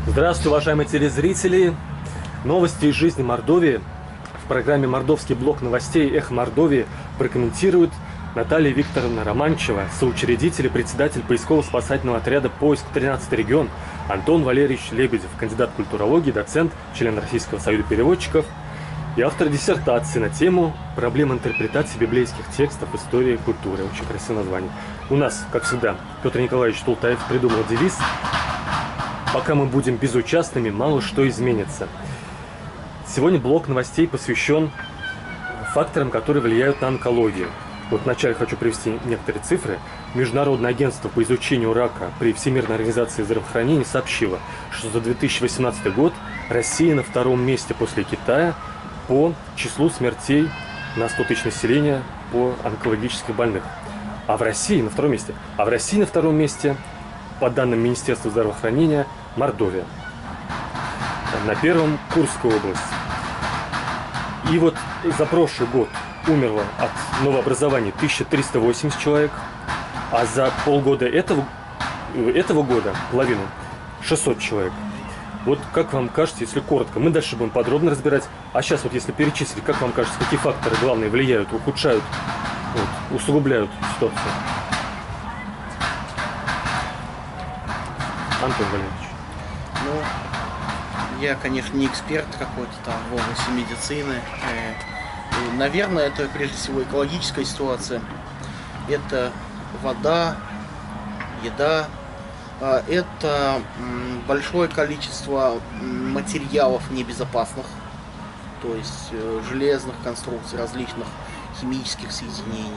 Здравствуйте, уважаемые телезрители! Новости из жизни Мордовии в программе «Мордовский блок новостей. Эхо Мордовии» прокомментирует Наталья Викторовна Романчева, соучредитель и председатель поисково-спасательного отряда «Поиск 13-й регион», Антон Валерьевич Лебедев, кандидат культурологии, доцент, член Российского союза переводчиков и автор диссертации на тему «Проблемы интерпретации библейских текстов, истории и культуры». Очень красивое название. У нас, как всегда, Петр Николаевич Тултаев придумал девиз: «Пока мы будем безучастными, мало что изменится». Сегодня блок новостей посвящен факторам, которые влияют на онкологию. Вот вначале хочу привести некоторые цифры. Международное агентство по изучению рака при Всемирной организации здравоохранения сообщило, что за 2018 год Россия на втором месте после Китая по числу смертей на 100 тысяч населения по онкологических больных. А в России на втором месте. По данным Министерства здравоохранения, Мордовия. На первом Курская область. И вот за прошлый год умерло от новообразований 1380 человек, а за полгода этого года, половину, 600 человек. Вот как вам кажется, если коротко, мы дальше будем подробно разбирать, а сейчас вот если перечислить, как вам кажется, какие факторы главные влияют, ухудшают, усугубляют ситуацию? Антон Валерьевич. Я, конечно, не эксперт какой-то там в области медицины. Наверное, это прежде всего экологическая ситуация. Это вода, еда. Это большое количество материалов небезопасных, то есть железных конструкций, различных химических соединений.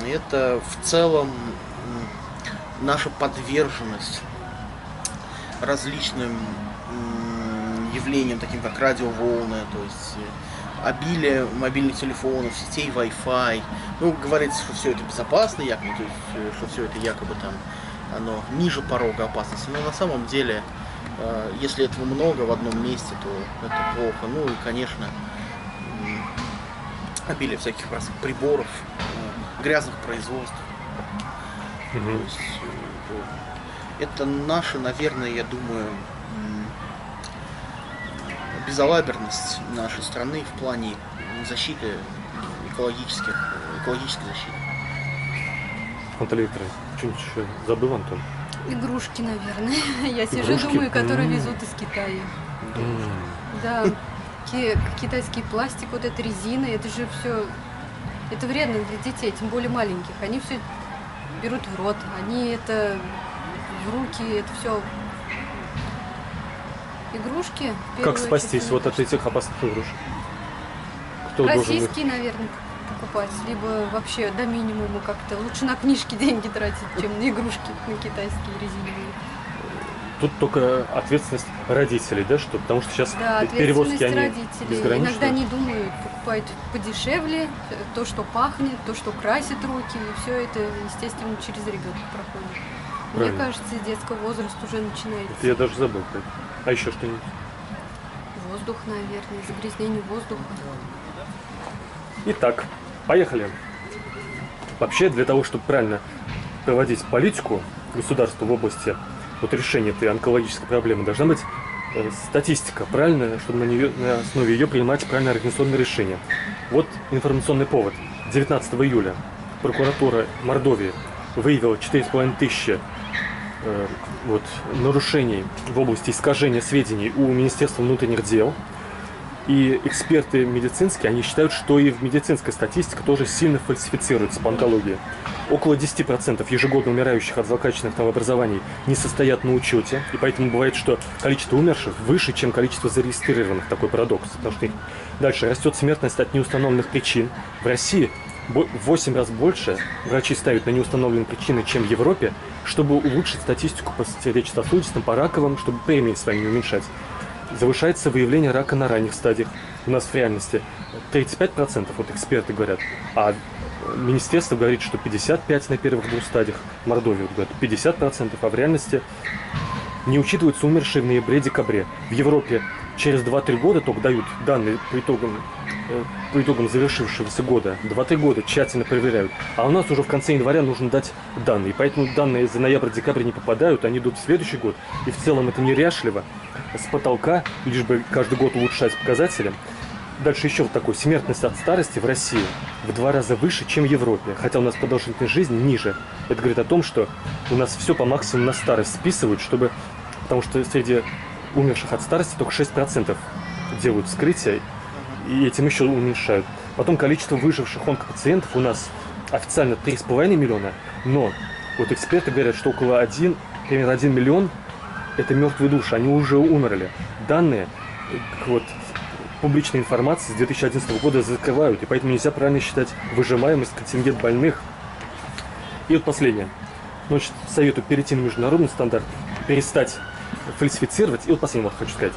Это в целом наша подверженность различным явлениям, таким как радиоволны, то есть обилие мобильных телефонов, сетей Wi-Fi. Говорится, что все это безопасно, якобы, то есть, что все это якобы там оно ниже порога опасности. Но на самом деле, если этого много в одном месте, то это плохо. И, конечно, обилие всяких приборов, грязных производств. То есть, это наша, наверное, я думаю, безалаберность нашей страны в плане защиты экологической защиты. Антон Викторович, что-нибудь еще забыл, Антон? Игрушки, наверное. Я сижу, думаю, которые везут из Китая. Да, китайский пластик, вот эта резина, это же все, это вредно для детей, тем более маленьких. Они все берут в рот, они это в руки, это все игрушки. Как спастись вот от этих опасных игрушек? Кто российские, наверное, покупать, либо вообще до минимума как-то. Лучше на книжки деньги тратить, чем на игрушки, на китайские резиновые. Тут только ответственность родителей, да, что? Потому что сейчас перевозки они безграничные. Иногда не думают, покупают подешевле, то, что пахнет, то, что красит руки, и все это, естественно, через ребенка проходит. Правильно. Мне кажется, детский возраст уже начинается. Это я даже забыл. А еще что-нибудь? Воздух, наверное, загрязнение воздуха. Итак, поехали. Вообще, для того, чтобы правильно проводить политику государства в области решения этой онкологической проблемы, должна быть статистика, правильно, чтобы на основе ее принимать правильное организационное решение. Вот информационный повод. 19 июля прокуратура Мордовии выявила 4,5 тысячи нарушений в области искажения сведений у Министерства внутренних дел. И эксперты медицинские, они считают, что и в медицинской статистике тоже сильно фальсифицируется по онкологии. Около 10% ежегодно умирающих от злокачественных новообразований не состоят на учете, и поэтому бывает, что количество умерших выше, чем количество зарегистрированных. Такой парадокс. Потому что дальше растет смертность от неустановленных причин. В России в 8 раз больше врачи ставят на неустановленные причины, чем в Европе, чтобы улучшить статистику по сердечно-сосудистым, по раковым, чтобы премии свои не уменьшать. Завышается выявление рака на ранних стадиях. У нас в реальности 35%, вот эксперты говорят, а министерство говорит, что 55% на первых двух стадиях. Мордовия говорит 50%, а в реальности Не учитываются умершие в ноябре-декабре. В Европе через 2-3 года только дают данные по итогам завершившегося года. 2-3 года тщательно проверяют. А у нас уже в конце января нужно дать данные. И поэтому данные за ноябрь-декабрь не попадают, они идут в следующий год. И в целом это неряшливо. С потолка, лишь бы каждый год улучшать показатели. Дальше еще вот такой. Смертность от старости в России в 2 раза выше, чем в Европе. Хотя у нас продолжительность жизни ниже. Это говорит о том, что у нас все по максимуму на старость списывают, потому что среди умерших от старости только 6% делают вскрытие, и этим еще уменьшают. Потом количество выживших онкопациентов у нас официально 3,5 миллиона, но вот эксперты говорят, что примерно 1 миллион это мертвые души, они уже умерли. Данные публичной информации с 2011 года закрывают, и поэтому нельзя правильно считать выживаемость, контингент больных. И вот последнее. Значит, советую перейти на международный стандарт, перестать фальсифицировать. И вот последнее хочу сказать,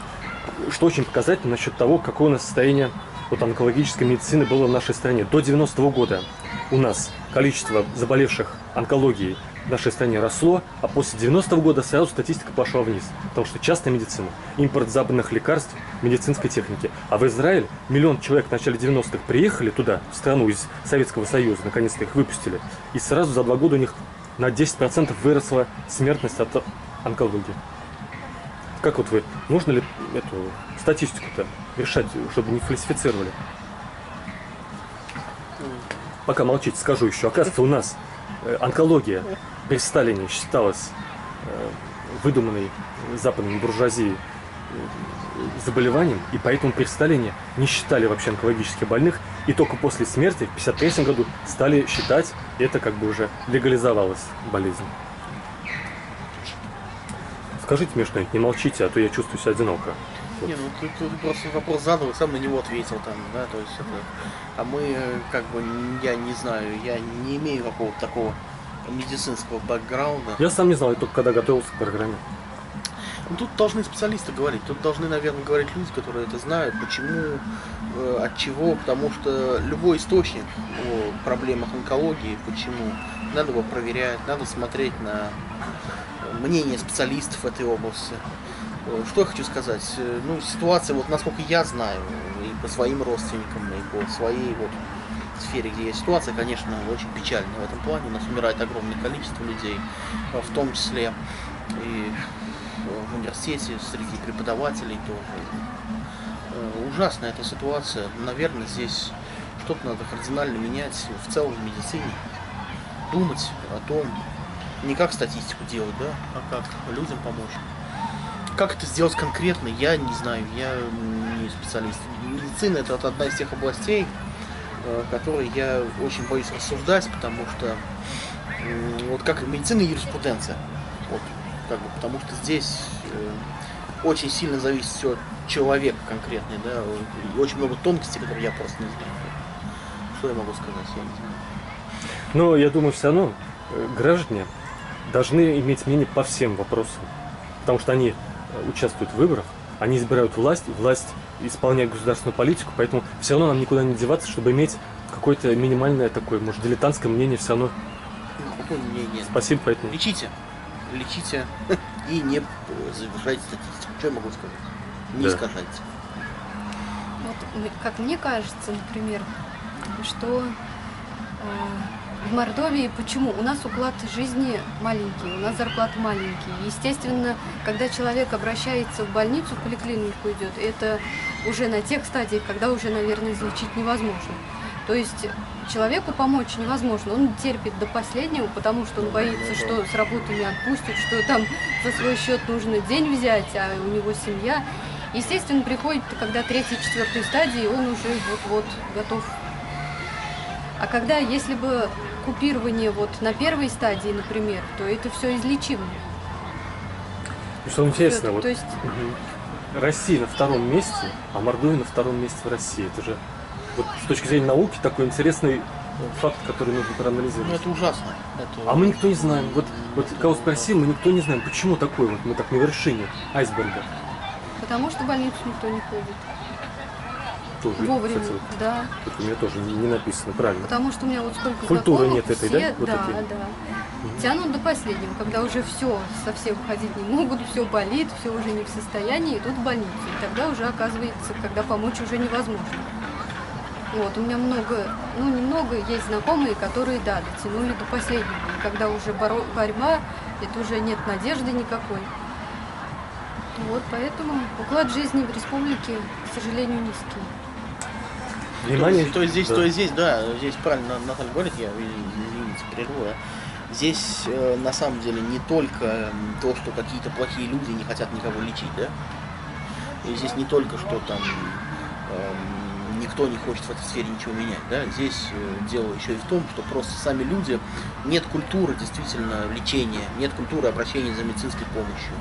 что очень показательно насчет того, какое у нас состояние онкологической медицины было в нашей стране. До 90-го года у нас количество заболевших онкологией в нашей стране росло, а после 90-го года сразу статистика пошла вниз. Потому что частная медицина, импорт западных лекарств, медицинской техники. А в Израиль 1 миллион человек в начале 90-х приехали туда, в страну из Советского Союза, наконец-то их выпустили. И сразу за 2 года у них на 10% выросла смертность от онкологии. Как вот вы, нужно ли эту статистику-то решать, чтобы не фальсифицировали? Пока молчите, скажу еще. Оказывается, у нас онкология при Сталине считалась выдуманной западной буржуазией заболеванием, и поэтому при Сталине не считали вообще онкологически больных, и только после смерти в 1953 году стали считать, и это как бы уже легализовалась болезнь. Скажите мне что-нибудь, не молчите, а то я чувствую себя одиноко. Не, ну ты просто вопрос задал и сам на него ответил там, да, то есть это... А мы, как бы, я не знаю, я не имею какого-то такого медицинского бэкграунда. Я сам не знал, я только когда готовился к программе. Ну, тут должны специалисты говорить, тут должны, наверное, говорить люди, которые это знают, почему, от чего, потому что любой источник о проблемах онкологии, почему, надо его проверять, надо смотреть на мнение специалистов в этой области. Что я хочу сказать? Ну, ситуация, вот насколько я знаю, и по своим родственникам, и по своей вот сфере, где есть ситуация, конечно, очень печальная в этом плане. У нас умирает огромное количество людей, в том числе и в университете, среди преподавателей тоже. Ужасная эта ситуация. Наверное, здесь что-то надо кардинально менять в целом в медицине. Думать о том, не как статистику делать, да, а как людям помочь. Как это сделать конкретно, я не знаю, я не специалист. Медицина — это одна из тех областей, которые я очень боюсь рассуждать, потому что вот как медицина и юриспруденция, вот, как бы, потому что здесь очень сильно зависит все от человека конкретный, да, и очень много тонкостей, которые я просто не знаю. Что я могу сказать, я не знаю. Но я думаю, все равно граждане должны иметь мнение по всем вопросам, потому что они участвуют в выборах, они избирают власть, и власть исполняет государственную политику, поэтому все равно нам никуда не деваться, чтобы иметь какое-то минимальное такое, может, дилетантское мнение все равно. Какое мнение? Спасибо, поэтому. Лечите и не завышайте статистику. Что я могу сказать? Не искажайте. Вот, как мне кажется, например, что в Мордовии почему? У нас уклад жизни маленький, у нас зарплаты маленькие. Естественно, когда человек обращается в больницу, в поликлинику идет, это уже на тех стадиях, когда уже, наверное, излечить невозможно. То есть человеку помочь невозможно. Он терпит до последнего, потому что он боится, что с работы не отпустят, что там за свой счет нужно день взять, а у него семья. Естественно, приходит, когда 3-4 стадии, он уже вот-вот готов. А когда, если бы купирование вот на первой стадии, например, то это все излечимо. Что интересно, вот то есть... Россия на 2-м месте, а Мордовия на 2-м месте в России. Это же вот с точки зрения науки такой интересный факт, который нужно проанализировать. Ну, это ужасно. А мы никто не знаем. Вот кого спросил, мы никто не знаем, почему такое вот мы так на вершине айсберга. Потому что в больницу никто не ходит. тоже. вовремя, Кстати, вот да. тут у меня тоже не написано, правильно. Потому что у меня вот сколько Культуры знакомых, нет этой, все, да? Вот да, такие. да. Тянут до последнего, когда уже все, совсем ходить не могут, все болит, все уже не в состоянии, идут в больницу. И тогда уже оказывается, когда помочь уже невозможно. Вот, у меня много, ну немного, есть знакомые, которые, да, дотянули до последнего. И когда уже борьба, это уже нет надежды никакой. Вот, поэтому уклад жизни в республике, к сожалению, низкий. Внимание. То есть здесь, да, здесь правильно Наталья говорит, я, извините, прерву, здесь на самом деле не только то, что какие-то плохие люди не хотят никого лечить, да? И здесь не только, что там никто не хочет в этой сфере ничего менять, да? Здесь дело еще и в том, что просто сами люди, нет культуры действительно лечения, нет культуры обращения за медицинской помощью.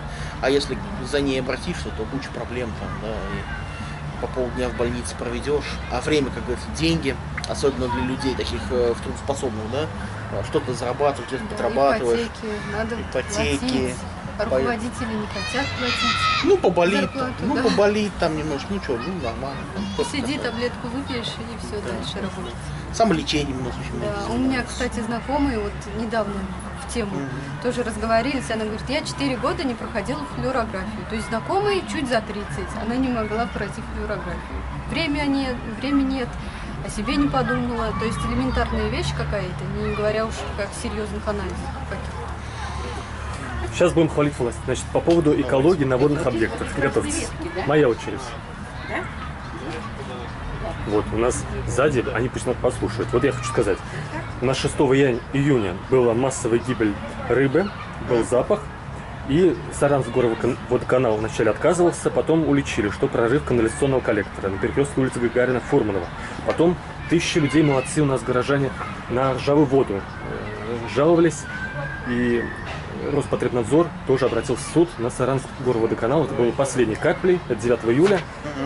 А если за ней обратишься, то куча проблем там, да, и по полдня в больнице проведешь, а время, как говорится, деньги, особенно для людей таких трудоспособных, да, что-то зарабатывать, где-то подрабатываешь. Ипотеки, надо Ипотеки. платить. Руководители не хотят платить. Ну, поболит, Зарплату, да. поболит там немножко, ну что, ну нормально. Там, Сиди, такое. таблетку выпьешь и все, дальше работать. Самолечением у нас очень много Да, у меня, занимаются. кстати, знакомые вот недавно в тему тоже разговорились. Она говорит, я 4 года не проходила флюорографию. То есть знакомые чуть за 30, она не могла пройти флюорографию. Времени нет, о себе не подумала. То есть элементарная вещь какая-то, не говоря уж как серьезных анализов каких-то. Сейчас будем хвалить власть. Значит, по поводу экологии на водных объектах. Готовьтесь. Моя очередь. Вот, у нас сзади, они пусть нас послушают. Вот я хочу сказать. У нас 6 июня была массовая гибель рыбы, был запах. И Саранский водоканал вначале отказывался, потом уличили, что прорыв канализационного коллектора на перекрестке улицы Гагарина-Фурманова. Потом тысячи людей, молодцы у нас горожане, на ржавую воду жаловались. И Роспотребнадзор тоже обратился в суд на Саранский горводоканал. Это было последней каплей, это 9 июля.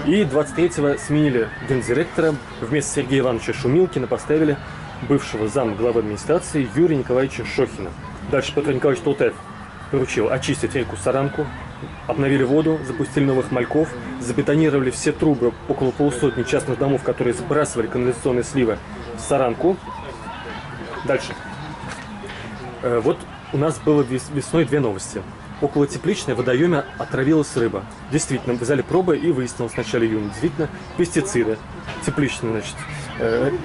И 23-го сменили гендиректора. Вместо Сергея Ивановича Шумилкина поставили бывшего зам главы администрации Юрия Николаевича Шохина. Дальше Петр Николаевич Толтаев поручил очистить реку Саранку, обновили воду, запустили новых мальков, забетонировали все трубы около полусотни частных домов, которые сбрасывали канализационные сливы в Саранку. Дальше. Вот у нас было весной 2 новости. Около тепличной в водоеме отравилась рыба. Действительно, взяли пробы и выяснилось в начале июня. Действительно, пестициды. Тепличные, значит,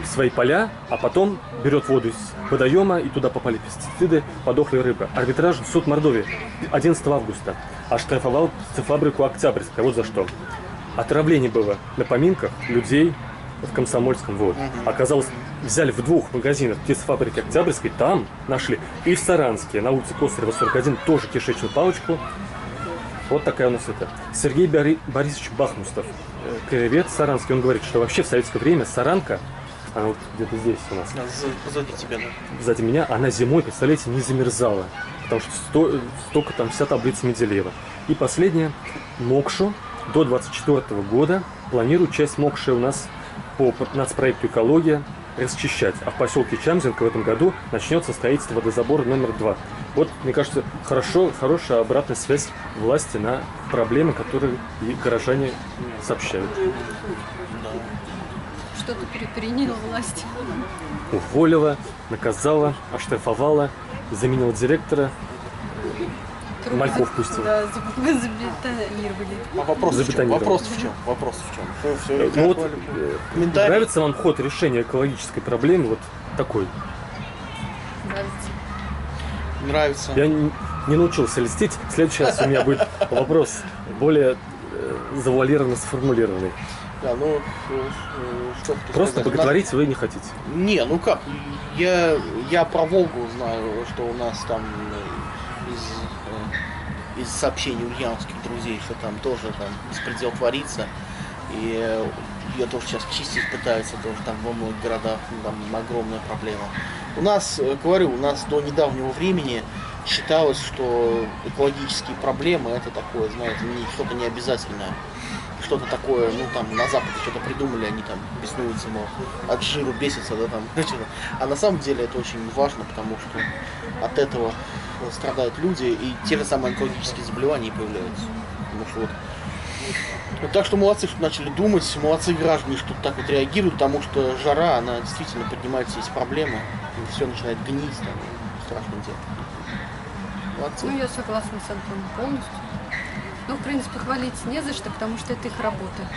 свои поля, а потом берет воду из водоема, и туда попали пестициды, подохли рыбы. Арбитражный суд Мордовии 11 августа оштрафовал птицефабрику Октябрьская. Вот за что. Отравление было на поминках людей в Комсомольском. Вот. Оказалось, взяли в 2 магазинах птицефабрики Октябрьской, там нашли и в Саранске, на улице Косарева, 41, тоже кишечную палочку. Вот такая у нас это. Сергей Борисович Бахмустов, краевед Саранский, он говорит, что вообще в советское время Саранка, она вот где-то здесь у нас, Позади тебя, да. сзади меня, она зимой, представляете, не замерзала, потому что столько там вся таблица Менделеева. И последнее, Мокшу до 24 года планируют часть Мокши у нас по нацпроекту «Экология» расчищать. А в поселке Чамзинка в этом году начнется строительство водозабора номер 2. Вот, мне кажется, хорошая обратная связь власти на проблемы, которые и горожане сообщают. Что-то приняла власть. Уволила, наказала, оштрафовала, заменила директора, мальков пустила. Да, забетонировали. А вопрос в чем? Забетонировали. Вопрос в чем? Все, Ну вот, комментарий. нравится вам ход решения экологической проблемы вот такой? Нравится. Нравится. Я не научился льстить. В следующий раз у меня будет вопрос более завуалированно сформулированный. Да, ну, что Просто сказать? боготворить вы не хотите. Не, ну как, я про Волгу знаю, что у нас там из сообщений ульяновских друзей, что там тоже там беспредел творится. И ее тоже сейчас чистить пытаются, тоже там во многих городах, там огромная проблема. У нас, говорю, у нас до недавнего времени считалось, что экологические проблемы это такое, знаете, что-то необязательное. Что-то такое, ну там на Западе что-то придумали, они там беснуются, мол, от жиру бесятся, да, там, а на самом деле это очень важно, потому что от этого страдают люди, и те же самые онкологические заболевания появляются. Потому что вот Так что молодцы, что начали думать, молодцы граждане, что так вот реагируют, потому что жара, она действительно поднимает все эти проблемы, и все начинает гнить, там, страшное дело. Молодцы. Ну, я согласна с Антоном полностью. Ну, в принципе, хвалить не за что, потому что это их работа.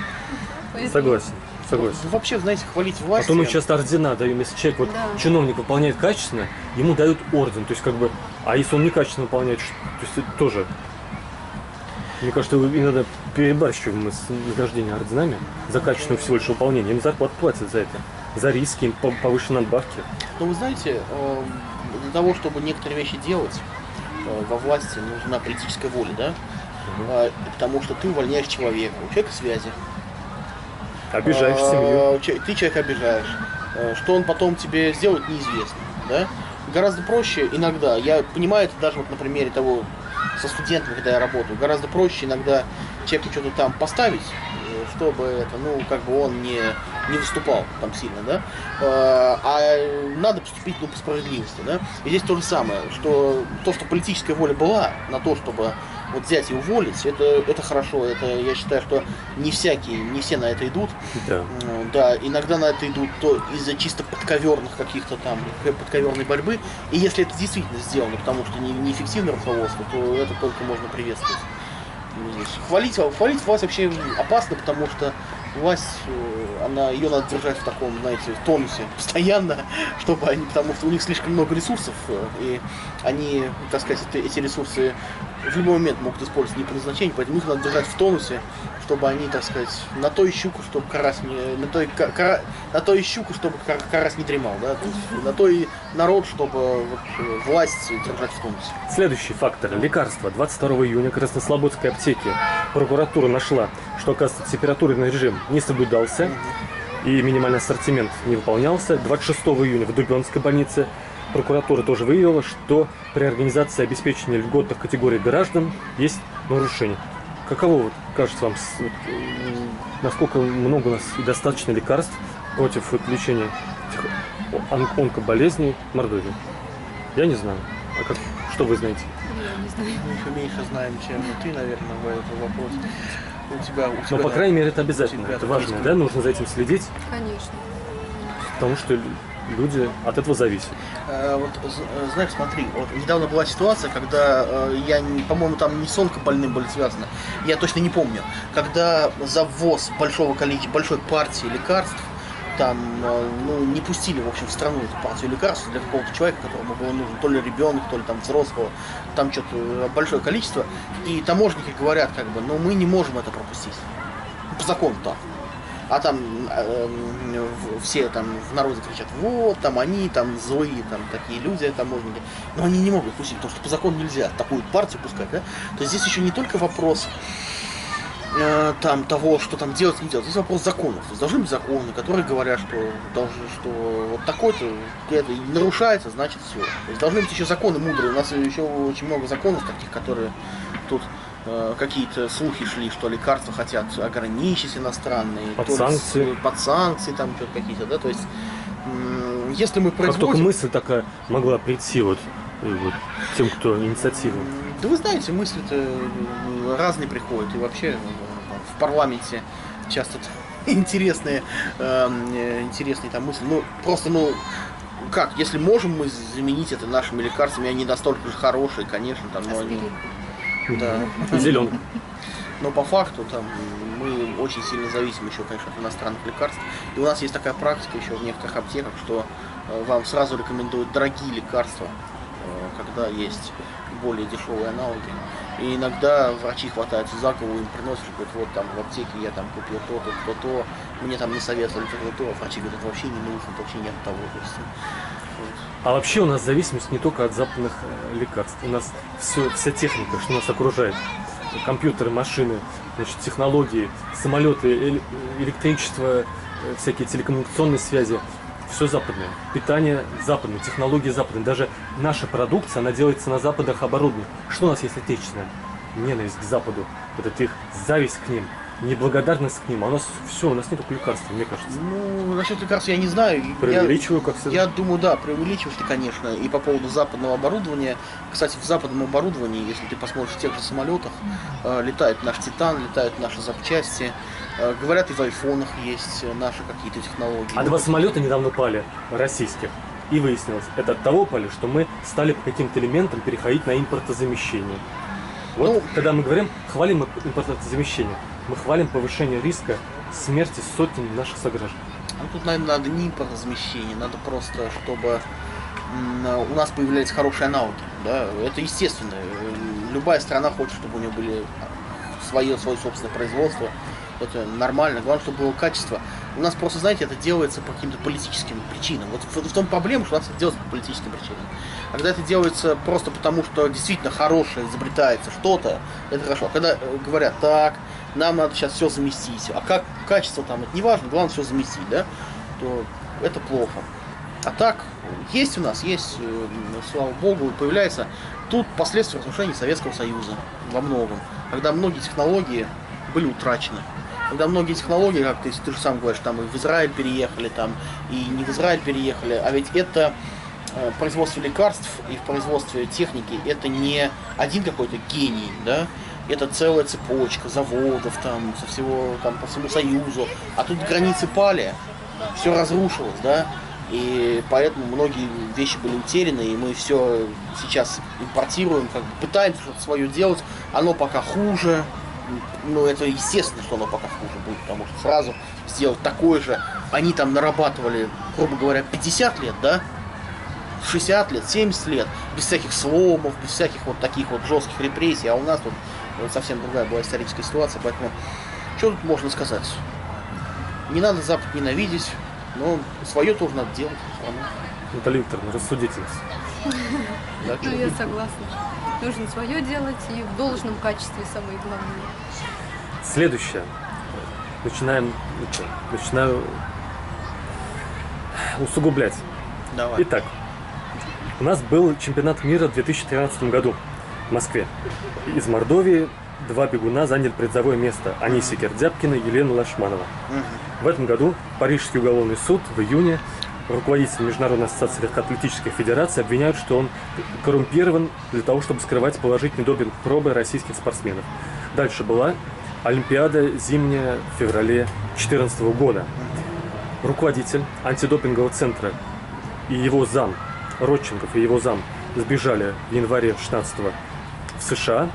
Поэтому- Согласен, согласен. Ну, вообще, знаете, хвалить власть... А то мы часто ордена даем, если человек, вот Да. чиновник выполняет качественно, ему дают орден, то есть как бы, а если он некачественно выполняет, то есть это тоже, мне кажется, иногда перебарщиваем мы с награждением орденами за качественное всего лишь выполнение, им зарплату платят за это, за риски, им повышенные надбавки. Но вы знаете, для того, чтобы некоторые вещи делать, во власти нужна политическая воля, да? Потому что ты увольняешь человека, у человека связи. Обижаешь семью. Ты человека обижаешь. Что он потом тебе сделает, неизвестно. Да? Гораздо проще иногда, я понимаю это даже вот на примере того, со студентами, когда я работаю, гораздо проще иногда человеку что-то там поставить, чтобы это, ну, как бы он не выступал там сильно, да, а надо поступить, ну, по справедливости, да. И здесь то же самое, что то, что политическая воля была на то, чтобы вот взять и уволить, это хорошо, это, я считаю, что не все на это идут. Да. Да, иногда на это идут то из-за чисто подковерных каких-то там, подковерной борьбы. И если это действительно сделано, потому что неэффективное руководство, то это только можно приветствовать. Хвалить власть вообще опасно, потому что власть, ее надо держать в таком, знаете, тонусе постоянно, чтобы они, потому что у них слишком много ресурсов, и они, так сказать, эти ресурсы в любой момент могут использовать не по назначению, поэтому их надо держать в тонусе, чтобы они, так сказать, на то и щуку, чтобы карась не, на то и щуку, чтобы карась не дремал, да, то есть на то и народ, чтобы вот, власть держать в тонусе. Следующий фактор. Лекарства. 22 июня в Краснослободской аптеке прокуратура нашла, что, оказывается, температурный режим не соблюдался и минимальный ассортимент не выполнялся. 26 июня в Дубенской больнице прокуратура тоже выявила, что при организации обеспечения льготных категорий граждан есть нарушения. Каково, вот, кажется вам, насколько много у нас и достаточно лекарств против лечения онкоболезней в Мордовии? Я не знаю. А что вы знаете? Я не знаю. Мы еще меньше знаем, чем ты, наверное, в этом вопросе. У тебя, Но, по крайней мере, это обязательно. ребята, Это важно, да? Нужно за этим следить, Конечно. потому что люди от этого зависят. Знаешь, смотри, вот недавно была ситуация, когда по-моему, там не с онкобольным были связаны, я точно не помню, когда за ввоз большой партии лекарств, там, не пустили, в общем, в страну эту партию лекарств для какого-то человека, которому было нужно, то ли ребенок, то ли там взрослого, там что-то большое количество, и таможенники говорят, как бы, мы не можем это пропустить. По закону так. А там все там в народе кричат, вот, там они, там злые, там такие люди, таможенники. Но они не могут пустить, потому что по закону нельзя такую партию пускать, да? То есть здесь еще не только вопрос там того, что там делать, не делать. Здесь вопрос законов. То есть должны быть законы, которые говорят, что вот такой-то это нарушается, значит все. То есть должны быть еще законы мудрые. У нас еще очень много законов таких, которые тут какие-то слухи шли, что лекарства хотят ограничить инициационные, под санкции там что-то какие-то, да, то есть если мы производим... Как только мысль такая могла прийти вот тем, кто инициативу. Да вы знаете, мысли-то разные приходят, и вообще в парламенте часто интересные там мысли, как, если можем мы заменить это нашими лекарствами, они настолько же хорошие, конечно, там, но они... Да. Зеленка. Но по факту там мы очень сильно зависим еще, конечно, от иностранных лекарств. И у нас есть такая практика еще в некоторых аптеках, что вам сразу рекомендуют дорогие лекарства, когда есть более дешевые аналоги. И иногда врачи хватаются за голову, им приносят, говорят, вот там в аптеке я там купил то, мне там не советовали то, а врачи говорят, это вообще не нужно, это вообще нет того. То есть, А вообще у нас зависимость не только от западных лекарств. У нас вся техника, что нас окружает. Компьютеры, машины, значит, технологии, самолеты, электричество, всякие телекоммуникационные связи. Все западное. Питание западное, технологии западные. Даже наша продукция, она делается на западных оборудованиях. Что у нас есть отечественное? Ненависть к Западу. Вот это их зависть к ним. неблагодарность к ним. А у нас все, у нас нет лекарств, мне кажется. Ну, насчет лекарств я не знаю. Преувеличиваю, как всегда. Я думаю, да, преувеличиваешь ты, конечно. И по поводу западного оборудования. Кстати, в западном оборудовании, если ты посмотришь в тех же самолетах, летает наш Титан, летают наши запчасти. Говорят, и в айфонах есть наши какие-то технологии. А 2 самолета недавно пали, российских. И выяснилось, это от того пали, что мы стали по каким-то элементам переходить на импортозамещение. Вот, Ну, когда мы говорим, хвалим импортозамещение, мы хвалим повышение риска смерти сотен наших сограждан. Ну, тут, наверное, надо не импортозамещение, надо просто, чтобы у нас появлялись хорошие аналоги. Да? Это естественно. Любая страна хочет, чтобы у нее были свое собственное производство. Это нормально. Главное, чтобы было качество. У нас просто, знаете, это делается по каким-то политическим причинам. Вот в том проблема, что у нас это делается по политическим причинам. А когда это делается просто потому, что действительно хорошее изобретается что-то, это хорошо. А когда говорят, так, нам надо сейчас все заместить, а как качество там, это не важно, главное все заместить, да, то это плохо. А так, есть у нас, есть, слава богу, появляется тут последствия разрушения Советского Союза во многом, когда многие технологии были утрачены. Когда многие технологии, как ты же сам говоришь, там и в Израиль переехали, там и не в Израиль переехали, а ведь это в производстве лекарств и в производстве техники это не один какой-то гений, да, это целая цепочка заводов там со всего там по всему Союзу, а тут границы пали, все разрушилось, да, и поэтому многие вещи были утеряны, и мы все сейчас импортируем, как бы пытаемся что-то свое делать, оно пока хуже. Ну, это естественно, что оно пока хуже будет, потому что сразу сделать такое же, они там нарабатывали, грубо говоря, 50 лет, да, 60 лет, 70 лет, без всяких сломов, без всяких вот таких вот жестких репрессий, а у нас тут совсем другая была историческая ситуация, поэтому, что тут можно сказать? Не надо Запад ненавидеть, но свое тоже надо делать. Наталья Викторовна, рассудительность. Ну, я согласна. Нужно свое делать и в должном качестве, самое главное. Следующее. Начинаю усугублять. Давай. Итак, у нас был чемпионат мира в 2013 году в Москве. Из Мордовии 2 бегуна заняли призовое место. Анисия Кердяпкина и Елена Лашманова. В этом году Парижский уголовный суд в июне руководитель Международной ассоциации легкоатлетических федераций обвиняют, что он коррумпирован для того, чтобы скрывать положительные допинг-пробы российских спортсменов. Дальше была Олимпиада зимняя в феврале 2014 года. Руководитель антидопингового центра и его зам, Родченков и его зам, сбежали в январе 2016 в США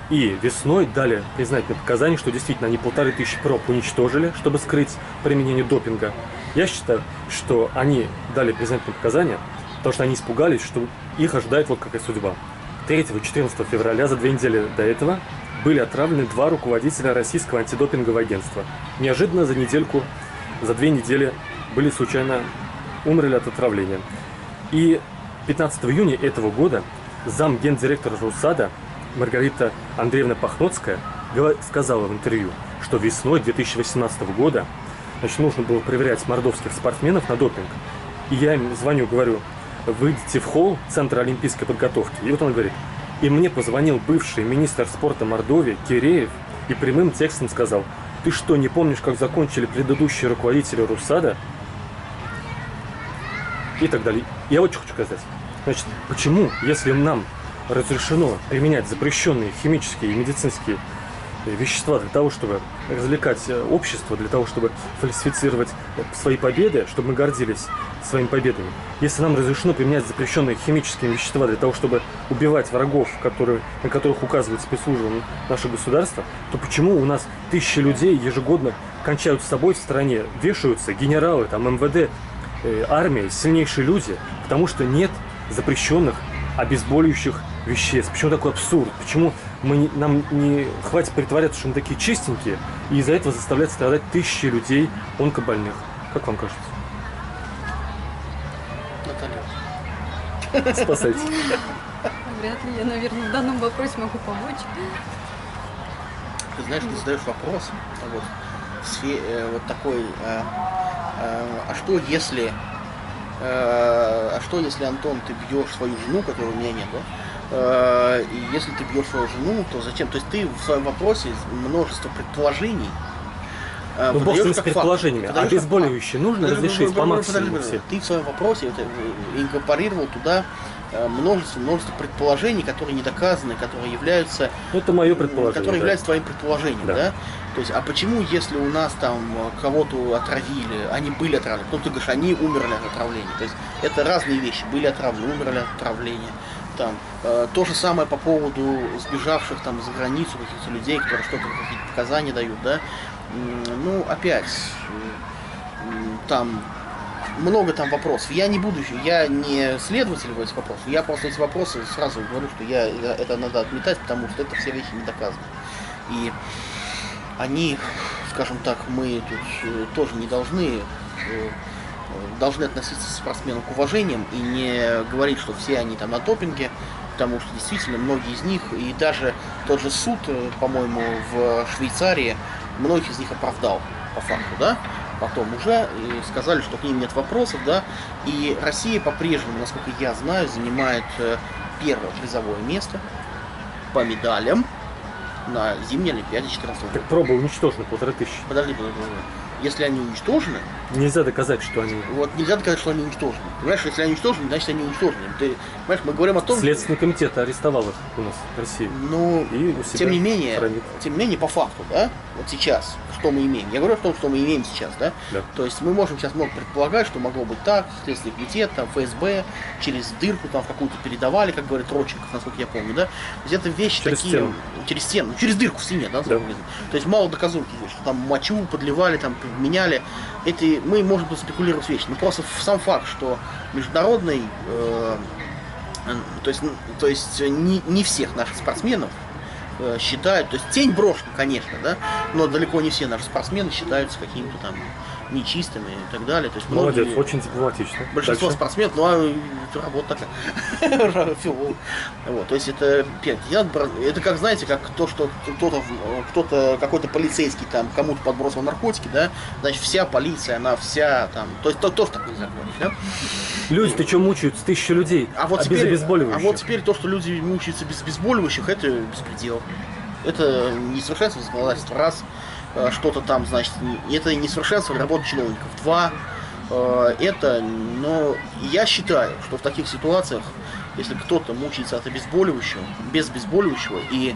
и весной дали признательные показания, что действительно они 1500 проб уничтожили, чтобы скрыть применение допинга. Я считаю, что они дали признательные показания, потому что они испугались, что их ожидает вот какая судьба. 3-14 февраля, за 2 недели до этого, были отравлены 2 руководителя российского антидопингового агентства. Неожиданно за 2 недели были случайно умерли от отравления. И 15 июня этого года зам гендиректора РУСАДА Маргарита Андреевна Пахноцкая сказала в интервью, что весной 2018 года нужно было проверять мордовских спортсменов на допинг. И я им звоню, говорю, выйдите в холл Центра олимпийской подготовки. И вот он говорит, и мне позвонил бывший министр спорта Мордовии Киреев и прямым текстом сказал, ты что, не помнишь, как закончили предыдущие руководители РУСАДА? И так далее. Я вот что хочу сказать. Значит, почему, если нам разрешено применять запрещенные химические и медицинские вещества для того, чтобы развлекать общество, для того, чтобы фальсифицировать свои победы, чтобы мы гордились своими победами. Если нам разрешено применять запрещенные химические вещества для того, чтобы убивать врагов, на которых указывают спецслужбы нашего государства, то почему у нас тысячи людей ежегодно кончают с собой в стране, вешаются генералы, там, МВД, армия, сильнейшие люди, потому что нет запрещенных обезболивающих веществ. Почему такой абсурд? Почему нам не хватит притворяться, что мы такие чистенькие, и из-за этого заставлять страдать тысячи людей онкобольных? Как вам кажется? Наталья. Спасайте. Вряд ли я, наверное, в данном вопросе могу помочь. Ты знаешь, ты задаешь вопрос, вот, вот такой, а что если, Антон, ты бьешь свою жену, которой у меня нет, да? И если ты бьешь свою жену, то зачем? То есть ты в своем вопросе множество предположений, Ну, бог с ними с как факт. предположениями. Выдаешь как Обезболивающие нужно факт. разрешить по Подожди, максимуму подожди. все. Ты в своем вопросе инкорпорировал туда множество предположений, которые не доказаны, которые являются Это мое предположение. которые да. являются твоим предположением, Да. да? То есть, а почему, если у нас там кого-то отравили, они были отравлены, потом ты говоришь, они умерли от отравления. То есть, это разные вещи, были отравлены, умерли от отравления. Там, то же самое по поводу сбежавших там за границу каких-то людей, которые что-то, какие-то показания дают, да? Ну, опять, там много там вопросов. Я не следователь в этих вопросах. Я просто эти вопросы сразу говорю, что это надо отметать, потому что это все вещи не доказаны. И они, скажем так, мы тут тоже не должны относиться к спортсменам к уважением и не говорить, что все они там на допинге, потому что действительно многие из них, и даже тот же суд, по-моему, в Швейцарии, многих из них оправдал по факту, да, потом уже и сказали, что к ним нет вопросов, да, и Россия по-прежнему, насколько я знаю, занимает первое призовое место по медалям на зимней Олимпиаде 2014 года. Так проба уничтожена 1500. Подожди. Если они уничтожены, Нельзя доказать, что они... вот нельзя доказать, что они уничтожены. Понимаешь, если они уничтожены, значит они уничтожены. Ты, понимаешь, мы говорим о том, Следственный комитет арестовал их у нас в России. ну, И у себя тем не менее, хранит. по факту, да, вот сейчас, что мы имеем. Я говорю о том, что мы имеем сейчас, да. Да. То есть мы можем сейчас много предполагать, что могло быть так, Следственный комитет, там, ФСБ, через дырку там в какую-то передавали, как говорит Родченков, насколько я помню, да. То есть это вещи Через такие, стену. через стену, через дырку в стене, да. То есть мало доказуемых вещей, что там мочу подливали, там меняли. Это мы можем тут спекулировать вещи. Но просто сам факт, что международный, то есть не всех наших спортсменов считают, то есть тень брошена, конечно, да, но далеко не все наши спортсмены считаются какими-то там нечистыми и так далее. То есть Молодец, многие, очень дипломатично. большинство Дальше. спортсменов, ну а это работа такая. Вот, то есть это как, знаете, как то, что кто-то, какой-то полицейский там кому-то подбросил наркотики, да, значит вся полиция, она вся там, то есть тоже так нельзя говорить, да? Люди-то что мучаются? 1000 людей. А вот без обезболивающих. А вот теперь то, что люди мучаются без обезболивающих, это беспредел. Это несовершенство законодательства, раз. Что-то там, значит, это несовершенство работы чиновников. Два. Но я считаю, что в таких ситуациях, если кто-то мучается от обезболивающего, без обезболивающего, и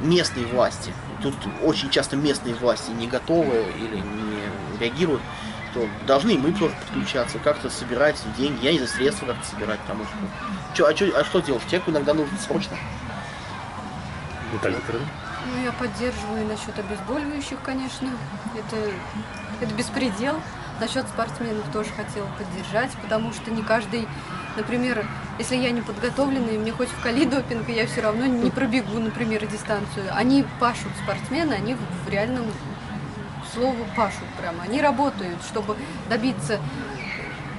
местные власти, тут очень часто местные власти не готовы или не реагируют, то должны мы тоже подключаться, как-то собирать деньги, я не за средства как-то собирать, потому что... что делать? Человеку иногда нужно срочно. Наталья Викторовна. Ну, я поддерживаю насчет обезболивающих, конечно. Это беспредел. Насчет спортсменов тоже хотела поддержать, потому что не каждый, например, если я не подготовленный, мне хоть вкали допинг, и я все равно не пробегу, например, дистанцию. Они пашут, спортсмены, они в реальном слову пашут прямо. Они работают, чтобы добиться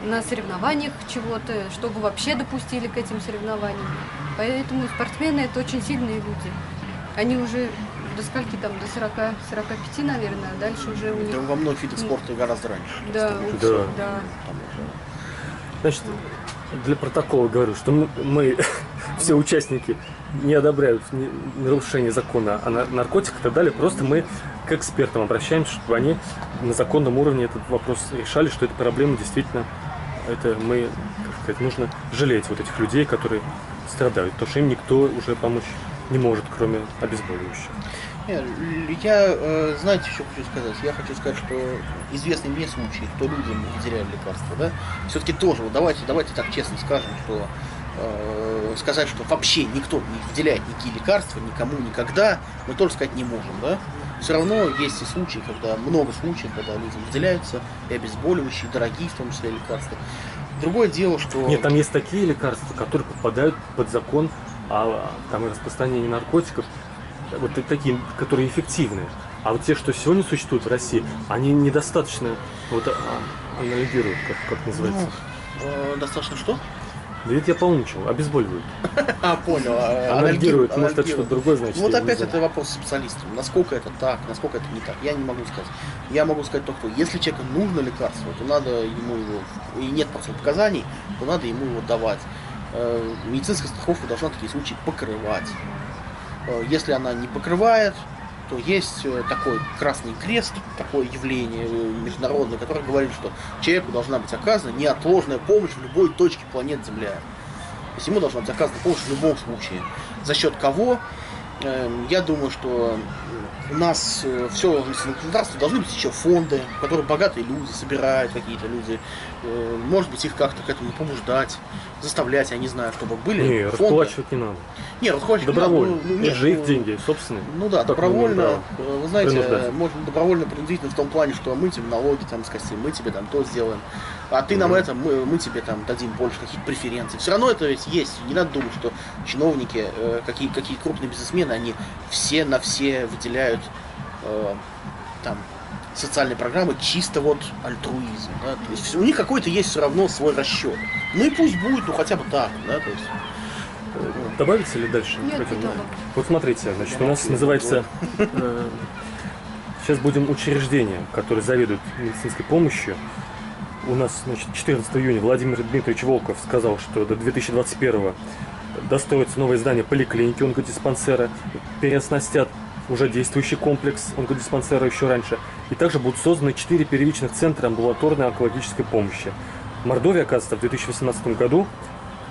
на соревнованиях чего-то, чтобы вообще допустили к этим соревнованиям. Поэтому спортсмены это очень сильные люди. Они уже до скольки там, до 40-45, наверное, а дальше уже у них... Да, во многих видах спорта гораздо раньше. Да, Да. да. Значит, для протокола говорю, что мы все участники не одобряют нарушение закона о наркотиках и так далее. Просто мы к экспертам обращаемся, чтобы они на законном уровне этот вопрос решали, что эта проблема действительно, это мы, как сказать, нужно жалеть вот этих людей, которые страдают, потому что им никто уже помочь не может, кроме обезболивающих. Я, знаете, что хочу сказать? Я хочу сказать, что известны мне случаи, кто людям выделяли лекарства, да? Все-таки тоже, вот давайте так честно скажем, что сказать, что вообще никто не выделяет никакие лекарства, никому никогда, мы тоже сказать не можем, да? Все равно есть и случаи, много случаев, когда людям выделяются и обезболивающие, и дорогие, в том числе, лекарства. Другое дело, что... Нет, там есть такие лекарства, которые попадают под закон о там, распространении наркотиков, вот такие, которые эффективные. А вот те, что сегодня существуют в России, они недостаточно анализируют, как называется. Достаточно что? Да ведь я поумничал, обезболивают. Понял. Анальгируют, может это что-то другое значит. Ну вот опять это вопрос специалистов. Насколько это так, насколько это не так, я не могу сказать. Я могу сказать только, если человеку нужно лекарство, то надо ему его, и нет противопоказаний, то надо ему его давать. Медицинская страховка должна такие случаи покрывать. Если она не покрывает, что есть такой Красный Крест, такое явление международное, которое говорит, что человеку должна быть оказана неотложная помощь в любой точке планеты Земля. То есть ему должна быть оказана помощь в любом случае. За счет кого? Я думаю, что у нас все государство должны быть еще фонды, в которые богатые люди собирают, какие-то люди. Может быть, их как-то к этому побуждать, заставлять, я не знаю, чтобы были Не, фонды. расплачивать не надо. Не, расплачивать Добровольно. не надо. Это же их деньги, собственные. Ну да, Как добровольно. мы Вы знаете, принуждать? можно добровольно принудительно в том плане, что мы тебе налоги там скостим, мы тебе там то сделаем. А ты нам это, мы тебе там дадим больше каких-то преференций. Все равно это ведь есть. Не надо думать, что чиновники, какие крупные бизнесмены, они все на все выделяют там социальные программы чисто вот альтруизм. Да? То есть у них какой-то есть все равно свой расчет. Ну и пусть будет, ну хотя бы так, да, то есть. Добавить или дальше? Нет, Хотим? не добавлю. Вот смотрите, значит, у нас называется... Сейчас будем учреждение, которое заведует медицинской помощью. У нас, значит, 14 июня Владимир Дмитриевич Волков сказал, что до 2021 достроится новое здание поликлиники онкодиспансера, переоснастят уже действующий комплекс онкодиспансера еще раньше. И также будут созданы 4 первичных центра амбулаторной онкологической помощи. Мордовия, оказывается, в 2018 году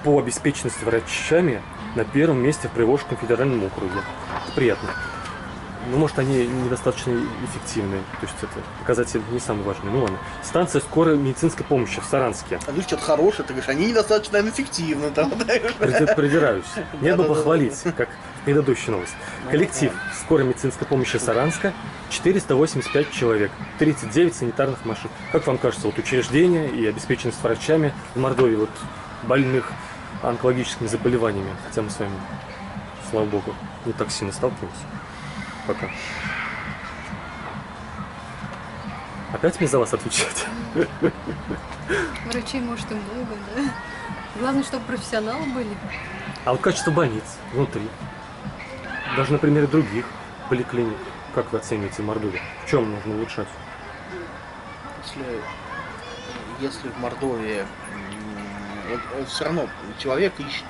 по обеспеченности врачами на первом месте в Приволжском федеральном округе. Это приятно. Но, может, они недостаточно эффективные. То есть это показатель не самый важный. Ну ладно. Станция скорой медицинской помощи в Саранске. А ты что-то хорошее, ты говоришь, они недостаточно эффективны. Там, да? Придираюсь. Нет бы Да-да-да. похвалить, как предыдущая новость. Коллектив скорой медицинской помощи Саранска 485 человек, 39 санитарных машин. Как вам кажется, вот учреждение и обеспеченность врачами в Мордовии вот больных онкологическими заболеваниями, хотя мы с вами, слава богу, не так сильно сталкиваемся пока. Опять мне за вас отвечать? Врачей, может, и много, да? Главное, чтобы профессионалы были. А вот качество больниц внутри, даже на примере других поликлиник, как вы оцениваете Мордовию? В чем нужно улучшать? Если в Мордовии все равно человек ищет,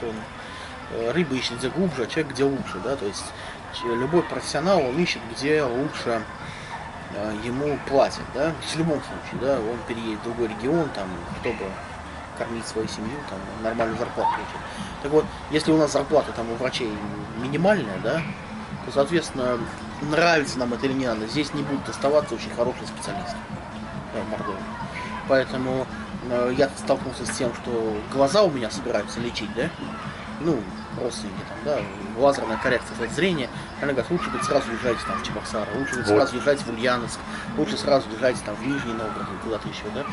рыба ищет где глубже, а человек где лучше, да, то есть любой профессионал, он ищет где лучше ему платят, да, в любом случае, да, он переедет в другой регион, там, чтобы кормить свою семью, там, нормальную зарплату получить. Так вот, если у нас зарплата там у врачей минимальная, да, то, соответственно, нравится нам это или не надо, здесь не будут оставаться очень хорошие специалисты, да, в Мордовии. Поэтому я столкнулся с тем, что глаза у меня собираются лечить, да, ну, родственники там, да, лазерная коррекция зрения, она говорит, лучше быть сразу езжайте там в Чебоксары, лучше быть сразу езжайте в Ульяновск, лучше сразу езжайте там в Нижний Новгород или куда-то еще, да.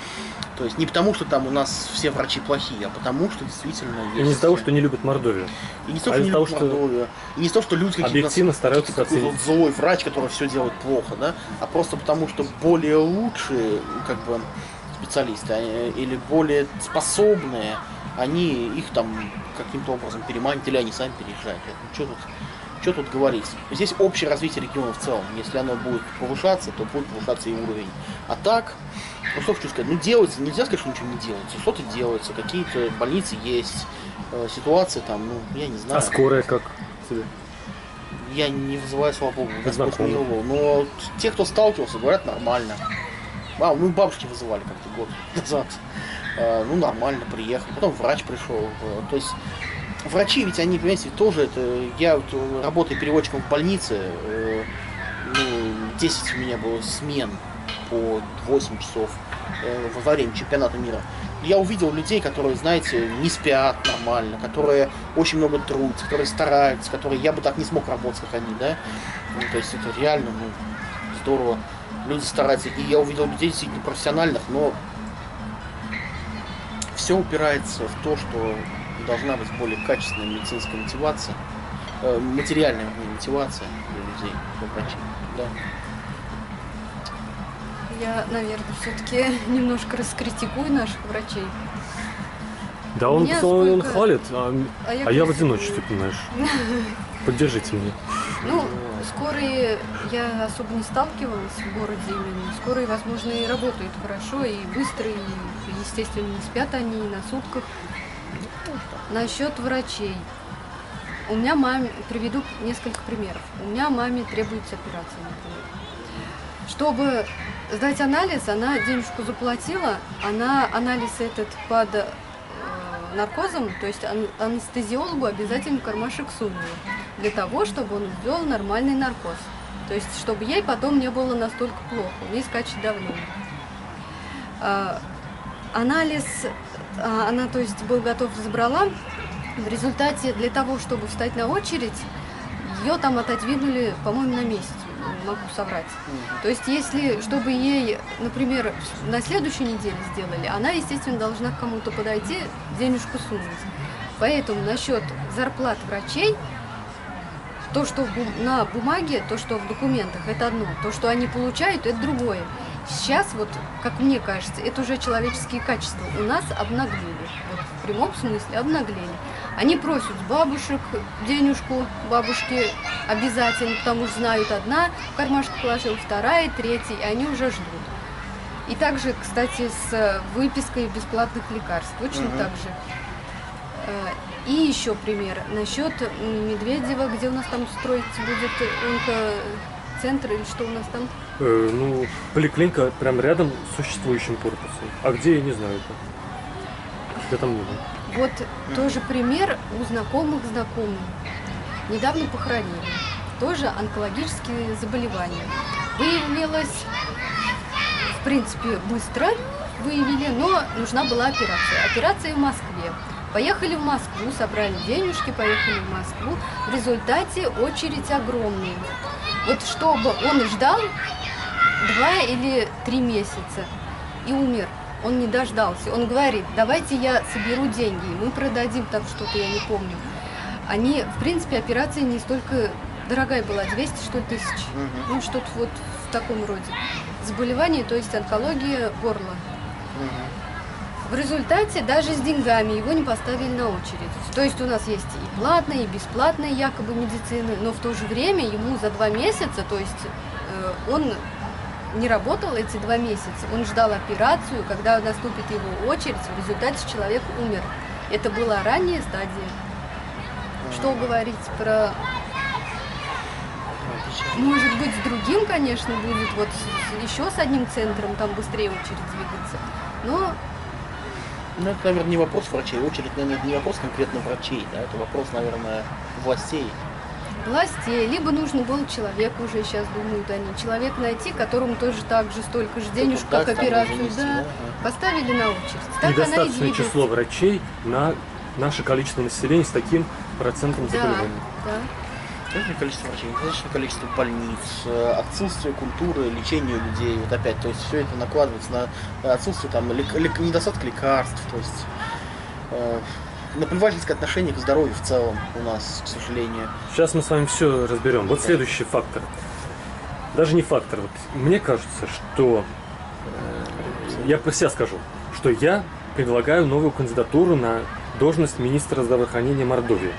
То есть не потому, что там у нас все врачи плохие, а потому, что действительно есть... И не из-за того, что не любят Мордовию. И не из-за того, что не любят Мордовию, и не из-за того, что люди объективно стараются какой-то злой врач, который все делает плохо, да, а просто потому, что более лучшие, как бы, специалисты или более способные, они их там каким-то образом переманят, или они сами переезжают. Что тут говорить? Здесь общее развитие региона в целом. Если оно будет повышаться, то будет повышаться и уровень. А так, ну что хочу сказать, ну делается, нельзя сказать, что ничего не делается. Что-то делается, какие-то больницы есть, ситуация там, ну, я не знаю. А скорая как тебе? Я не вызываю, слава богу, Господь миловал. Но те, кто сталкивался, говорят нормально. Мы бабушки вызывали как-то год назад. Ну, нормально, приехал. Потом врач пришел. То есть врачи, ведь они, понимаете, тоже это... Я вот, работаю переводчиком в больнице. 10 у меня было смен по 8 часов во время чемпионата мира. Я увидел людей, которые, знаете, не спят нормально, которые очень много трудятся, которые стараются, которые... Я бы так не смог работать, как они, да? То есть это реально, здорово. Люди стараются. И я увидел людей действительно профессиональных, но все упирается в то, что должна быть более качественная медицинская мотивация, материальная мотивация для людей, для врачей. Да. Я, наверное, все-таки немножко раскритикую наших врачей. Да, он хвалит, а я в критикую. одиночестве, понимаешь. Поддержите меня. Ну, скорые я особо не сталкивалась в городе именно. Скорые, возможно, и работают хорошо, и быстро, и, естественно, не спят они и на сутках. Насчет врачей. у меня маме, приведу несколько примеров. У меня маме требуется операция, например. Чтобы сдать анализ, она денежку заплатила, она анализ этот под наркозом, то есть анестезиологу обязательно в кармашек сунула, для того, чтобы он ввел нормальный наркоз. То есть, чтобы ей потом не было настолько плохо, у нее скачет давление. Анализ она, то есть, был готов, забрала. В результате, для того, чтобы встать на очередь, ее там отодвинули, по-моему, на месяц, могу соврать. То есть, если, чтобы ей, например, на следующей неделе сделали, она, естественно, должна к кому-то подойти, денежку сунуть. Поэтому насчет зарплат врачей, то, что на бумаге, то, что в документах, это одно. То, что они получают, это другое. Сейчас, вот, как мне кажется, это уже человеческие качества. У нас обнаглели. Вот, в прямом смысле обнаглели. Они просят с бабушек денежку, бабушки обязательно, потому что знают, одна в кармашек положила, вторая, третья, и они уже ждут. И также, кстати, с выпиской бесплатных лекарств. Точно так же. И еще пример насчет Медведева, где у нас там строить будет онкоцентр или что у нас там? Ну, поликлиника прям рядом с существующим корпусом. А где, я не знаю. Это. Я там не был. Вот тоже пример у знакомых. Недавно похоронили. Тоже онкологические заболевания. Выявилось, в принципе, быстро выявили, но нужна была операция. Операция в Москве. Поехали в Москву, собрали денежки, поехали в Москву. В результате очередь огромная. Вот чтобы он ждал 2 или 3 месяца и умер. Он не дождался. Он говорит, давайте я соберу деньги, мы продадим там что-то, я не помню. Они, в принципе, операция не столько дорогая была, 200 что ли тысяч. Ну, что-то вот в таком роде. Заболевание, то есть онкология горла. В результате даже с деньгами его не поставили на очередь. То есть у нас есть и платная, и бесплатная якобы медицина, но в то же время ему за 2 месяца, то есть он не работал эти 2 месяца, он ждал операцию, когда наступит его очередь, в результате человек умер. Это была ранняя стадия. Что говорить про... Может быть, с другим, конечно, будет, вот еще с одним центром, там быстрее очередь двигаться, но... Ну, это, наверное, не вопрос врачей. Очередь, наверное, не вопрос конкретно врачей, да, это вопрос, наверное, властей. Либо нужно было человека, уже сейчас думают они, человек найти, которому тоже так же столько же денежек, как операцию, занести, да, поставили на очередь. Так недостаточное число врачей на наше количество населения с таким процентом заболеваний. Да. Достаточное количество врачей, достаточное количество больниц, отсутствие культуры лечения людей, вот опять, то есть все это накладывается на отсутствие там недостаток лекарств, то есть наплевательское отношение к здоровью в целом у нас, к сожалению. Сейчас мы с вами все разберем. Вот следующий фактор. Даже не фактор. Вот мне кажется, что я про себя скажу, что я предлагаю новую кандидатуру на должность министра здравоохранения Мордовии.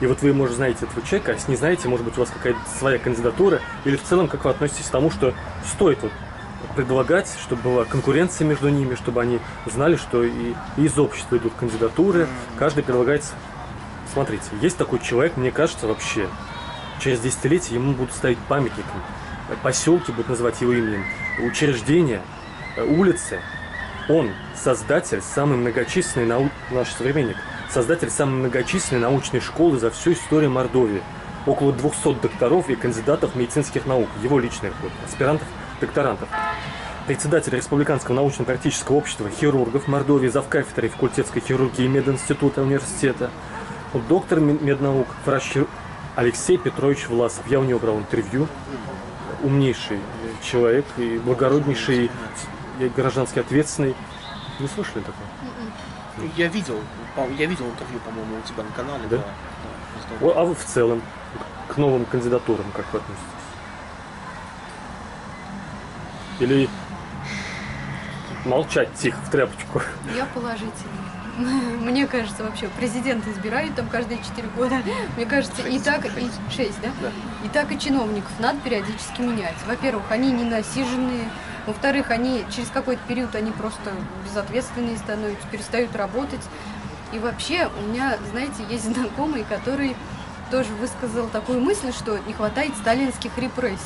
И вот вы, может, знаете этого человека, а если не знаете, может быть, у вас какая-то своя кандидатура, или в целом, как вы относитесь к тому, что стоит вот предлагать, чтобы была конкуренция между ними, чтобы они знали, что и из общества идут кандидатуры, каждый предлагает. Смотрите, есть такой человек, мне кажется, вообще, через десятилетия ему будут ставить памятники, поселки будут называть его именем, учреждения, улицы. Он создатель самый многочисленный наш современник, создатель самой многочисленной научной школы за всю историю Мордовии. Около 200 докторов и кандидатов медицинских наук, его личных аспирантов, докторантов. Председатель Республиканского научно-практического общества хирургов Мордовии, завкафедрой факультетской хирургии мединститута университета. Доктор меднаук, врач Алексей Петрович Власов. Я у него брал интервью. Умнейший человек и благороднейший, и граждански ответственный. Не слышали такое? Я видел интервью, по-моему, у тебя на канале. Да? Да. А вы в целом к новым кандидатурам как вы относитесь? Или молчать тихо в тряпочку? Я положительно. Мне кажется, вообще президента избирают там каждые 4 года. Мне кажется, 6, и так, 6. И 6, да? Да. И так и чиновников надо периодически менять. Во-первых, они не насиженные. Во-вторых, они через какой-то период они просто безответственные становятся, перестают работать. И вообще у меня, знаете, есть знакомый, который тоже высказал такую мысль, что не хватает сталинских репрессий.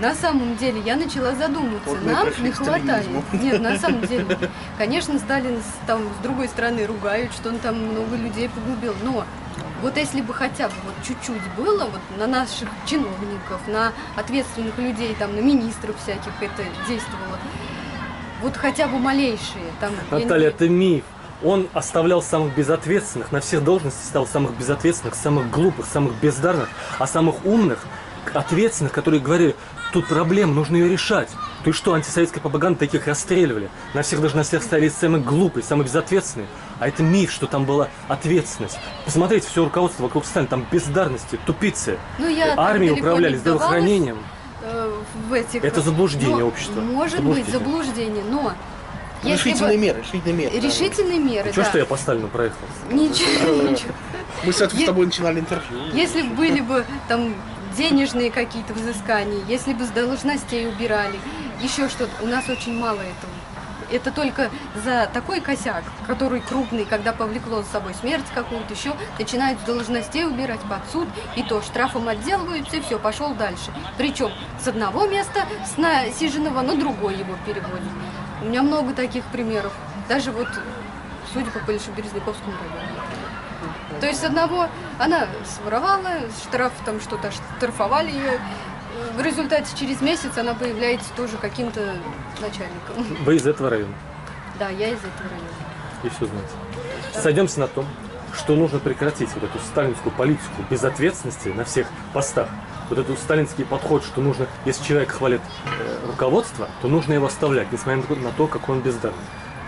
На самом деле, я начала задумываться, Вот мы нам пришли не к хватает. сталинизму. Нет, на самом деле, конечно, Сталин там с другой стороны ругают, что он там много людей погубил, но вот если бы хотя бы вот чуть-чуть было вот на наших чиновников, на ответственных людей, там, на министров всяких это действовало, вот хотя бы малейшие. Там, Наталья, это миф. Он оставлял самых безответственных, на всех должностях ставил самых безответственных, самых глупых, самых бездарных, а самых умных, ответственных, которые говорили, тут проблема, нужно ее решать. Ты что, антисоветская пропаганда, таких расстреливали. На всех должностях стояли самые глупые, самые безответственные. А это миф, что там была ответственность. Посмотрите, все руководство вокруг Сталина, там бездарности, тупицы. Ну, я так Армией далеко управляли, не вдавалась, здравоохранением. в этих... Это заблуждение Но общества. Может быть, заблуждение, но... если Решительные бы- меры, решительные меры. да. Решительные меры, Чего, да. что я по Сталину проехал? Ничего, ничего. Мы с Е- тобой начинали интервью. Если бы были бы там денежные какие-то взыскания, если бы с должностей убирали, еще что-то, у нас очень мало этого. Это только за такой косяк, который крупный, когда повлекло за собой смерть какую-то, еще начинают с должностей убирать под суд, и то штрафом отделываются, и все, пошел дальше. Причем с одного места, с насиженного, на другой его переводят. У меня много таких примеров, даже вот, судя по Польше-Березняковскому району. То есть с одного она своровала, штраф там что-то штрафовали ее. В результате через месяц она появляется тоже каким-то начальником. Вы из этого района. Да, я из этого района. И все знаете. Сойдемся на том, что нужно прекратить вот эту сталинскую политику безответственности на всех постах. Вот этот сталинский подход, что нужно, если человек хвалит руководство, то нужно его оставлять, несмотря на то, какой он бездарный.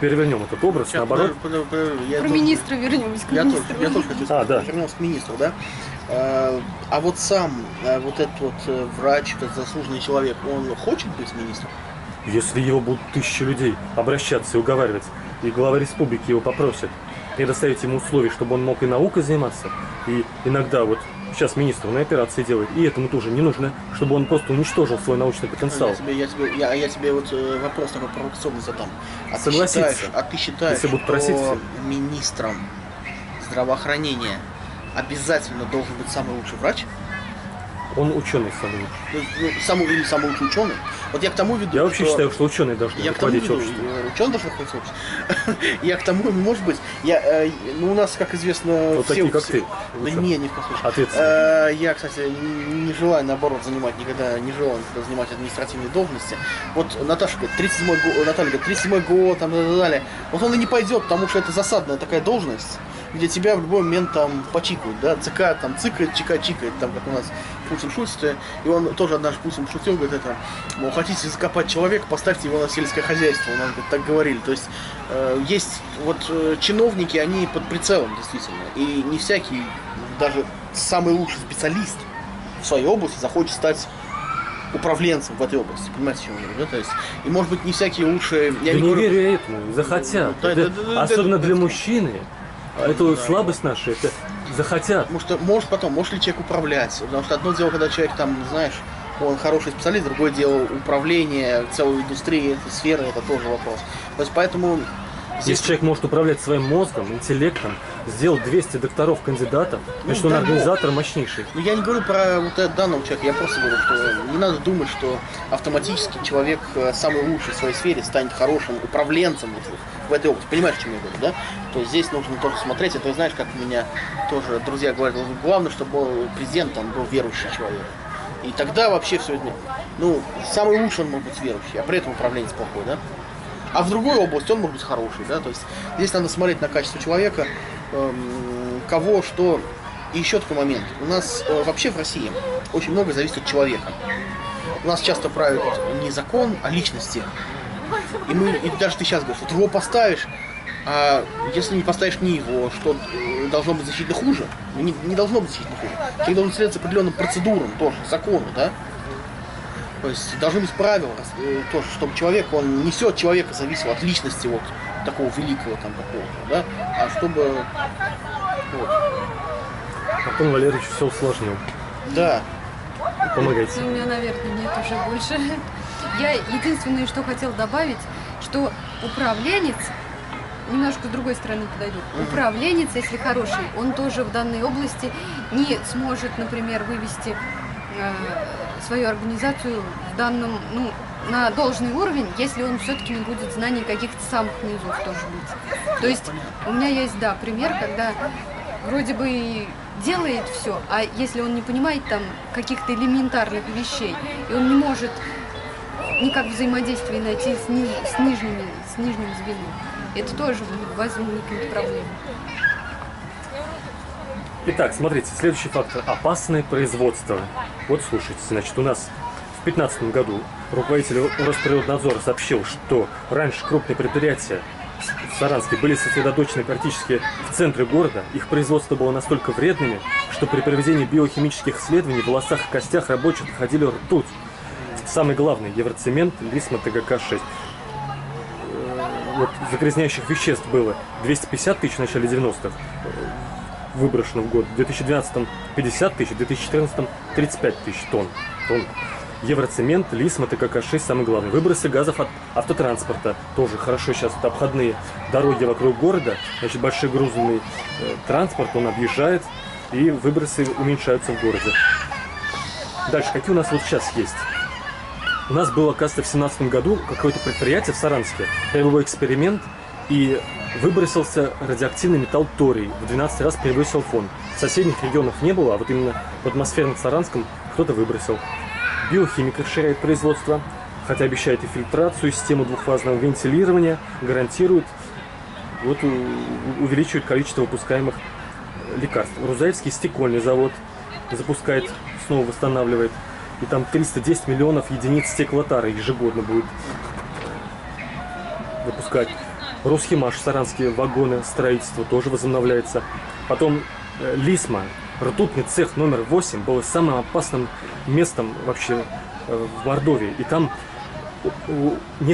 Перевернем этот образ, Сейчас, наоборот. Про министра вернемся, к Я министру. тоже хочу сказать, да. вернулся к министру, да? А вот сам вот этот вот врач, этот заслуженный человек, он хочет быть министром? Если его будут тысячи людей обращаться и уговаривать, и глава республики его попросит предоставить ему условия, чтобы он мог и наукой заниматься, и иногда вот сейчас министр на операции делает, и этому тоже не нужно, чтобы он просто уничтожил свой научный потенциал. Я тебе вот вопрос такой провокационный задам. Согласиться, ты считаешь, если будут что просить все. министром здравоохранения обязательно должен быть самый лучший врач? Он ученый самый лучший. Или самый лучший ученый? Вот я к тому веду, Я вообще что... считаю, что ученые должны Я к тому руководить веду, обществом. ученый должен руководить обществом. Я к тому, может быть, у нас, как известно, Вот такие, как ты. Да не в коем случае. Ответственно. Я, кстати, не желаю, наоборот, занимать никогда административные должности. Вот Наташа говорит, 37-й год, Наталья говорит, 37-й год, там, и так далее. Вот он и не пойдет, потому что это засадная такая должность, где тебя в любой момент там почикают, да, ЦК там цикает, чикает, там, как у нас Путин шутит, и он тоже однажды Путин шутил, говорит, это, мол, хотите закопать человека, поставьте его на сельское хозяйство, у нас, говорит, так говорили, то есть есть вот чиновники, они под прицелом, действительно, и не всякий, даже самый лучший специалист в своей области захочет стать управленцем в этой области, понимаете, о чем я говорю, да, то есть, и может быть не всякие лучшие, я Да не говорю, верю я этому, захотят. Да, Это да, особенно да, для да. мужчины. Это слабость наша, это захотят. Может потом, может ли человек управлять, потому что одно дело, когда человек там, знаешь, он хороший специалист, другое дело управление целой индустрией, этой сферы, это тоже вопрос. То есть поэтому здесь... Если человек может управлять своим мозгом, интеллектом, сделал 200 докторов кандидатов, значит, он да, организатор мощнейший. Ну, я не говорю про вот этого данного человека, я просто говорю, что не надо думать, что автоматически человек самый лучший в своей сфере станет хорошим управленцем вот в этой области. Понимаешь, о чем я говорю, да? То есть здесь нужно тоже смотреть, это знаешь, как у меня тоже друзья говорят, главное, чтобы президент там был верующий человек. И тогда вообще все это, ну, самый лучший он может быть верующий, а при этом управленец плохой, да? А в другой области он может быть хороший, да, то есть здесь надо смотреть на качество человека, кого, что. И еще такой момент, у нас вообще в России очень много зависит от человека. У нас часто правит не закон, а личности. И даже ты сейчас говоришь, вот его поставишь, а если не поставишь не его, что должно быть значительно хуже? Не должно быть значительно хуже. Человек должен следовать определенным процедурам тоже, закону, да? То есть должны быть правила тоже, чтобы человек, он не все от человека зависело, от личности вот такого великого там какого-то, да? А чтобы... Вот. Антон Валерьевич все усложнил. Да. Помогайте. У меня, наверное, нет уже больше. Я единственное, что хотела добавить, что управленец немножко с другой стороны подойду. Управленец, если хороший, он тоже в данной области не сможет, например, вывести свою организацию в данном, на должный уровень, если он все-таки не будет знаний каких-то самых низов тоже быть. То есть у меня есть, да, пример, когда вроде бы и делает все, а если он не понимает там каких-то элементарных вещей, и он не может никак взаимодействие найти с нижним звеном, это тоже возникнет проблема. Итак, смотрите, следующий фактор – опасное производство. Вот слушайте, значит, у нас в 2015 году руководитель Росприроднадзора сообщил, что раньше крупные предприятия в Саранске были сосредоточены практически в центре города. Их производство было настолько вредными, что при проведении биохимических исследований в волосах и костях рабочих находили ртуть. Самый главный – евроцемент, Лисма, ТГК-6. Вот загрязняющих веществ было 250 тысяч в начале 90-х выброшено в год, в 2012 50 тысяч, в 2014 35 тысяч тонн. Евроцемент, Лисма, ТКК-6 самый главный. Выбросы газов от автотранспорта тоже хорошо. Сейчас вот обходные дороги вокруг города, значит, большой грузный транспорт, он объезжает, и выбросы уменьшаются в городе. Дальше, какие у нас вот сейчас есть? У нас было, оказывается, в 2017 году какое-то предприятие в Саранске провело эксперимент и выбросился радиоактивный металл торий. В 12 раз превысил фон. В соседних регионах не было, а вот именно в атмосферном Саранском кто-то выбросил. Биохимик расширяет производство, хотя обещает и фильтрацию, систему двухфазного вентилирования, гарантирует, вот, увеличивает количество выпускаемых лекарств. Рузаевский стекольный завод запускает, снова восстанавливает, и там 310 миллионов единиц стеклотары ежегодно будет выпускать. Росхимаш, саранские вагоны, строительство тоже возобновляется. Потом Лисма, ртутный цех номер 8, был самым опасным местом вообще в Мордовии. И там